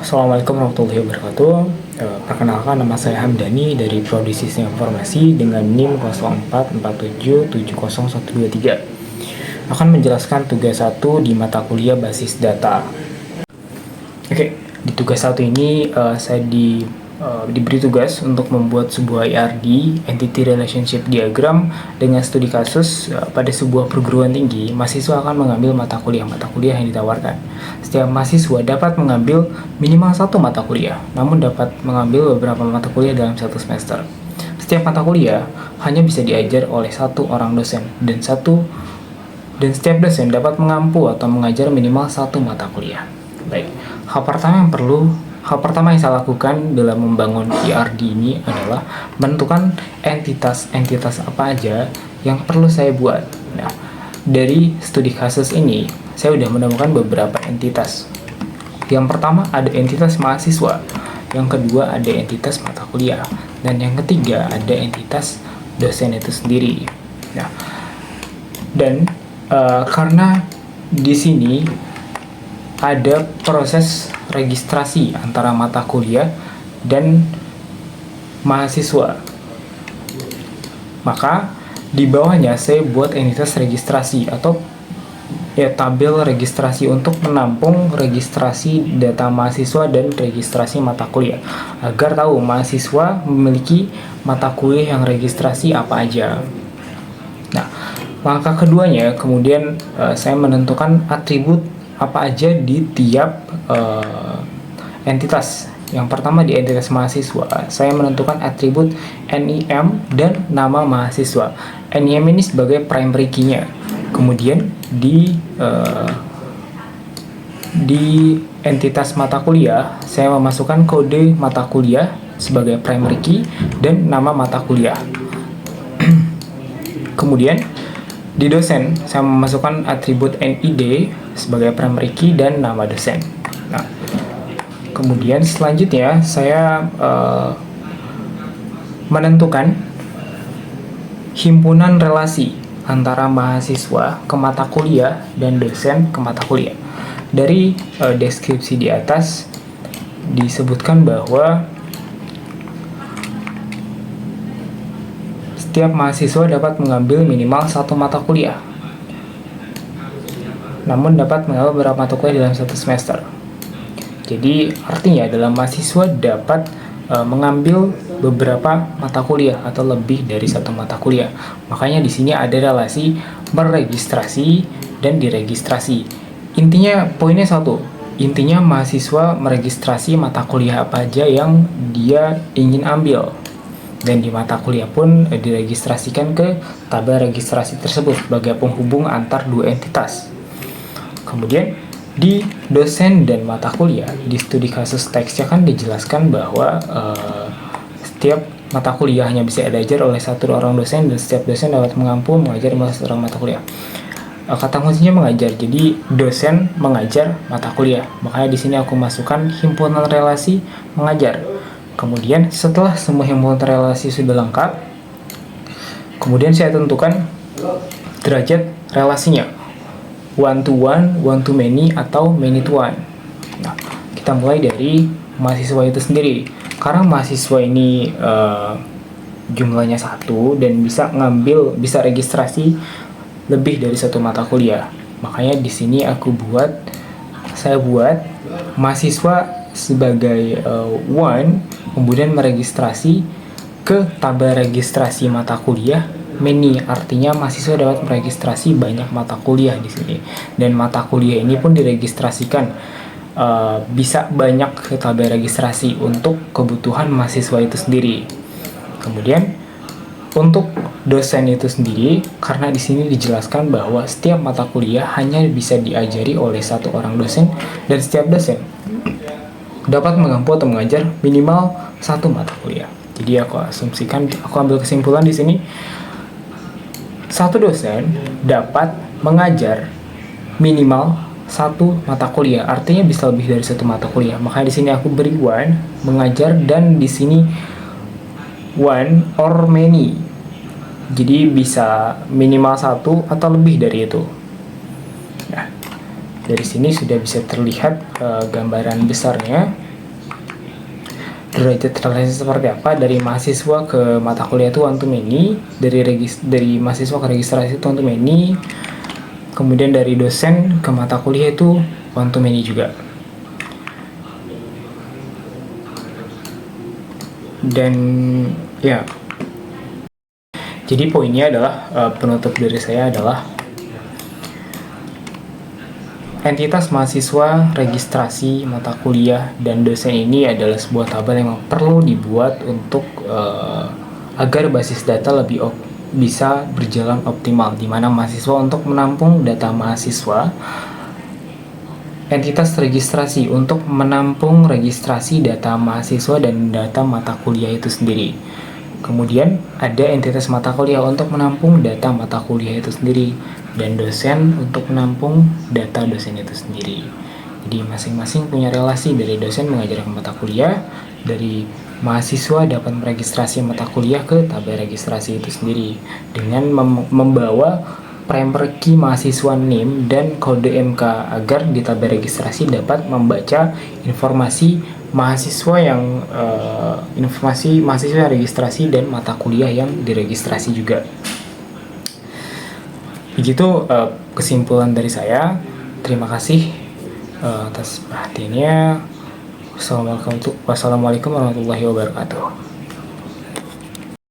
Assalamualaikum warahmatullahi wabarakatuh. Perkenalkan, nama saya Hamdani dari Prodi Sistem Informasi dengan NIM 0447701123. Akan menjelaskan tugas 1 di mata kuliah basis data. Oke, di tugas 1 ini saya diberi tugas untuk membuat sebuah ERD, Entity Relationship Diagram, dengan studi kasus. Pada sebuah perguruan tinggi, mahasiswa akan mengambil mata kuliah yang ditawarkan. Setiap mahasiswa dapat mengambil minimal satu mata kuliah, namun dapat mengambil beberapa mata kuliah dalam satu semester. Setiap mata kuliah hanya bisa diajar oleh satu orang dosen, dan setiap dosen dapat mengampu atau mengajar minimal satu mata kuliah. Baik, hal pertama yang saya lakukan dalam membangun ERD ini adalah menentukan entitas apa aja yang perlu saya buat. Nah, dari studi kasus ini, saya sudah menemukan beberapa entitas. Yang pertama ada entitas mahasiswa, yang kedua ada entitas mata kuliah, dan yang ketiga ada entitas dosen itu sendiri. Nah, dan karena di sini ada proses registrasi antara mata kuliah dan mahasiswa, maka di bawahnya saya buat entitas registrasi atau tabel registrasi untuk menampung registrasi data mahasiswa dan registrasi mata kuliah, agar tahu mahasiswa memiliki mata kuliah yang registrasi apa aja. Nah, langkah keduanya kemudian saya menentukan atribut apa aja di tiap entitas. Yang pertama di entitas mahasiswa, saya menentukan atribut NIM dan nama mahasiswa. NIM ini sebagai primary key-nya. Kemudian di entitas mata kuliah, saya memasukkan kode mata kuliah sebagai primary key dan nama mata kuliah. Kemudian di dosen, saya memasukkan atribut NID sebagai primary key dan nama dosen. Nah, kemudian selanjutnya saya menentukan himpunan relasi antara mahasiswa ke mata kuliah dan dosen ke mata kuliah. Dari deskripsi di atas disebutkan bahwa setiap mahasiswa dapat mengambil minimal satu mata kuliah, namun dapat mengambil beberapa mata kuliah dalam satu semester. Jadi artinya adalah mahasiswa dapat mengambil beberapa mata kuliah atau lebih dari satu mata kuliah. Makanya di sini ada relasi meregistrasi dan diregistrasi. Intinya poinnya satu. Intinya mahasiswa meregistrasi mata kuliah apa aja yang dia ingin ambil. Dan di mata kuliah pun diregistrasikan ke tabel registrasi tersebut sebagai penghubung antar dua entitas. Kemudian di dosen dan mata kuliah, di studi kasus teksnya kan dijelaskan bahwa setiap mata kuliah hanya bisa diajar oleh satu orang dosen, dan setiap dosen dapat mengampu mengajar satu orang mata kuliah. Kata kuncinya mengajar, jadi dosen mengajar mata kuliah. Makanya di sini aku masukkan himpunan relasi mengajar. Kemudian setelah semua himpunan relasi sudah lengkap, kemudian saya tentukan derajat relasinya, one to one, one to many, atau many to one. Nah, kita mulai dari mahasiswa itu sendiri. Karena mahasiswa ini jumlahnya satu dan bisa registrasi lebih dari satu mata kuliah. Makanya di sini saya buat mahasiswa sebagai one, kemudian meregistrasi ke tabel registrasi mata kuliah many, artinya mahasiswa dapat meregistrasi banyak mata kuliah di sini, dan mata kuliah ini pun diregistrasikan bisa banyak ke tabel registrasi untuk kebutuhan mahasiswa itu sendiri. Kemudian untuk dosen itu sendiri, karena di sini dijelaskan bahwa setiap mata kuliah hanya bisa diajari oleh satu orang dosen, dan setiap dosen dapat mengampu atau mengajar minimal satu mata kuliah. Jadi aku ambil kesimpulan di sini, satu dosen dapat mengajar minimal satu mata kuliah, artinya bisa lebih dari satu mata kuliah. Makanya di sini aku beri one mengajar, dan di sini one or many, jadi bisa minimal satu atau lebih dari itu. Nah, dari sini sudah bisa terlihat gambaran besarnya derajat relasi seperti apa dari mahasiswa ke mata kuliah itu one to many, dari mahasiswa ke registrasi itu one to many, kemudian dari dosen ke mata kuliah itu one to many juga. Dan ya, jadi poinnya adalah penutup dari saya adalah entitas mahasiswa, registrasi, mata kuliah, dan dosen ini adalah sebuah tabel yang perlu dibuat untuk agar basis data lebih bisa berjalan optimal, di mana mahasiswa untuk menampung data mahasiswa, entitas registrasi untuk menampung registrasi data mahasiswa dan data mata kuliah itu sendiri. Kemudian ada entitas mata kuliah untuk menampung data mata kuliah itu sendiri, dan dosen untuk menampung data dosen itu sendiri. Jadi masing-masing punya relasi, dari dosen mengajarkan mata kuliah, dari mahasiswa dapat meregistrasi mata kuliah ke tabel registrasi itu sendiri dengan membawa primer key mahasiswa NIM dan kode MK agar di tabel registrasi dapat membaca informasi mahasiswa informasi mahasiswa registrasi dan mata kuliah yang diregistrasi juga. Begitu kesimpulan dari saya. Terima kasih atas perhatiannya. Wassalamualaikum warahmatullahi wabarakatuh.